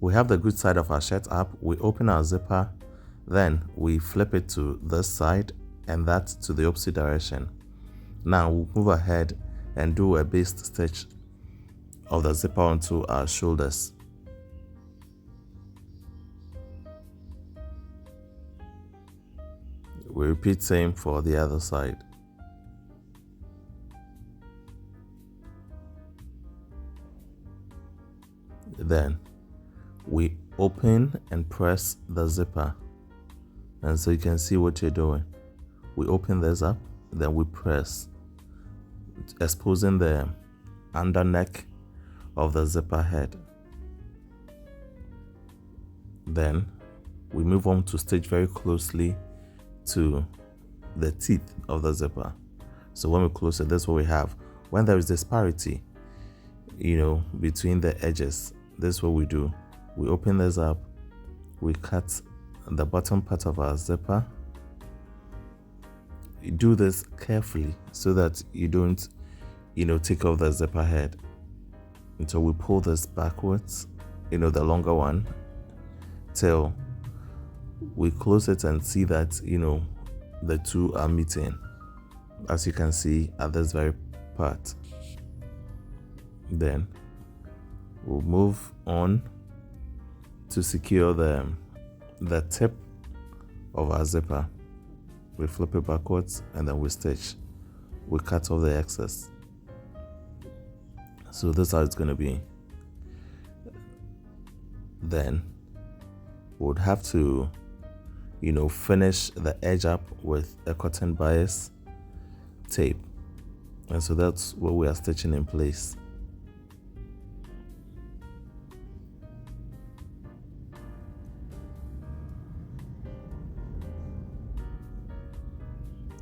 we have the good side of our shirt up. We open our zipper, then we flip it to this side and that to the opposite direction. Now we'll move ahead and do a baste stitch of the zipper onto our shoulders. We repeat same for the other side. Then we open and press the zipper, and so you can see what you're doing. We open this up, then we press, exposing the under neck of the zipper head. Then we move on to stitch very closely to the teeth of the zipper. So when we close it, that's what we have. When there is disparity, between the edges, this is what we do. We open this up, we cut the bottom part of our zipper. You do this carefully so that you don't, take off the zipper head. Until we pull this backwards, the longer one, till we close it and see that, the two are meeting, as you can see at this very part. Then we'll move on to secure the tip of our zipper. We flip it backwards and then we stitch. We cut off the excess. So this is how it's going to be. Then we would have to finish the edge up with a cotton bias tape, and so that's what we are stitching in place.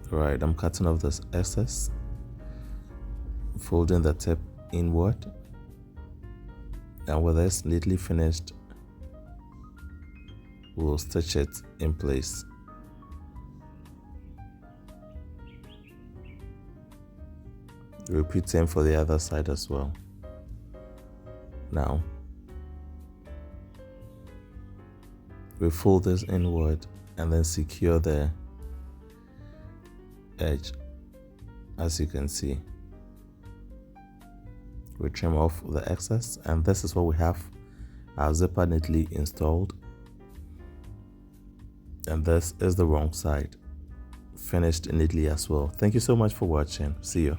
Right, I'm cutting off this excess, folding the tip inward, and with this neatly finished, we'll stitch it in place. Repeat same for the other side as well. Now we fold this inward and then secure the edge. As you can see, we trim off the excess, and this is what we have our zipper neatly installed. And this is the wrong side, finished neatly as well. Thank you so much for watching. See you.